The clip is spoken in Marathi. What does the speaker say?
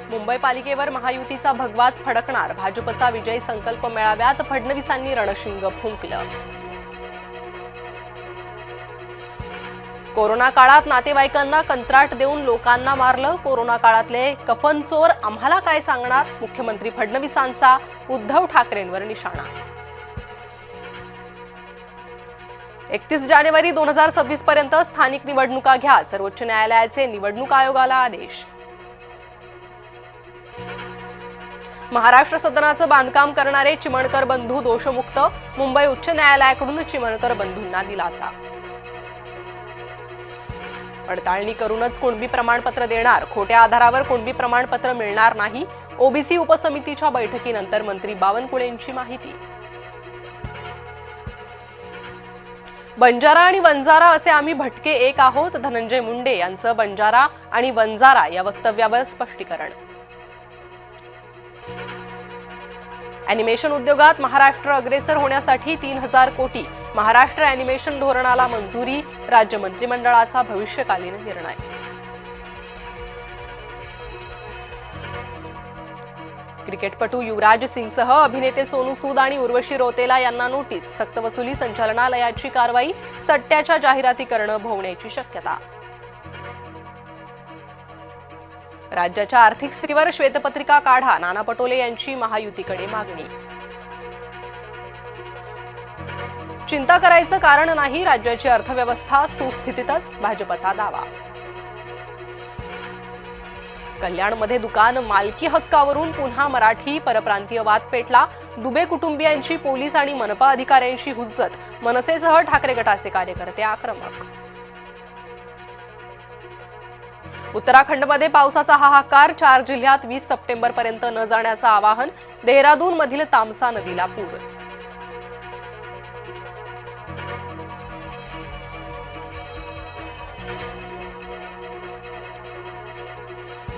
मुंबई पालिकेवर महायुतीचा भगवाच फडकणार, भाजपचा विजयी संकल्प मेळाव्यात फडणवीसांनी रणशिंग फुंकलं. कोरोना काळात नातेवाईकांना कंत्राट देऊन लोकांना मारलं, कोरोना काळातले कफनचोर आम्हाला काय सांगणार, मुख्यमंत्री फडणवीसांचा उद्धव ठाकरेंवर निशाणा. 31 जानेवारी 2026 पर्यंत स्थानिक निवडणुका घ्या, सर्वोच्च न्यायालयाचे निवडणूक आयोगाला आदेश. महाराष्ट्र सदनाचं बांधकाम करणारे चिमणकर बंधू दोषमुक्त, मुंबई उच्च न्यायालयाकडून चिमणकर बंधूंना दिलासा. पडताळणी करूनच कुणबी प्रमाणपत्र देणार, खोट्या आधारावर कुणबी प्रमाणपत्र मिळणार नाही, ओबीसी उपसमितीच्या बैठकीनंतर मंत्री बावनकुळेंची माहिती. बंजारा आणि वंजारा असे आम्ही भटके एक आहोत, धनंजय मुंडे यांचं बंजारा आणि वंजारा या वक्तव्यावर स्पष्टीकरण. अॅनिमेशन उद्योगात महाराष्ट्र अग्रेसर होण्यासाठी 3000 कोटी, महाराष्ट्र अॅनिमेशन धोरणाला मंजुरी, राज्य मंत्रिमंडळाचा भविष्यकालीन निर्णय. क्रिकेटपटू युवराज सिंगसह अभिनेते सोनू सूद आणि उर्वशी रौतेला यांना नोटीस, सक्तवसुली संचालनालयाची कारवाई, सट्ट्याच्या जाहिराती करणं भोवण्याची शक्यता. राज्याच्या आर्थिक स्थितीवर श्वेतपत्रिका काढा, नाना पटोले यांची महायुतीकडे मागणी. चिंता करायचं कारण नाही, राज्याची अर्थव्यवस्था सुस्थितीतच, भाजपचा दावा. कल्याणमध्ये दुकान मालकी हक्कावरून पुन्हा मराठी परप्रांतीय वाद पेटला, दुबे कुटुंबियांची पोलीस आणि मनपा अधिकाऱ्यांशी हुज्जत, मनसेसह ठाकरे गटाचे कार्यकर्ते आक्रमक. उत्तराखंडमध्ये पावसाचा हाहाकार, 4 जिल्ह्यात 20 सप्टेंबरपर्यंत न जाण्याचं आवाहन, देहरादूनमधील तामसा नदीला पूर.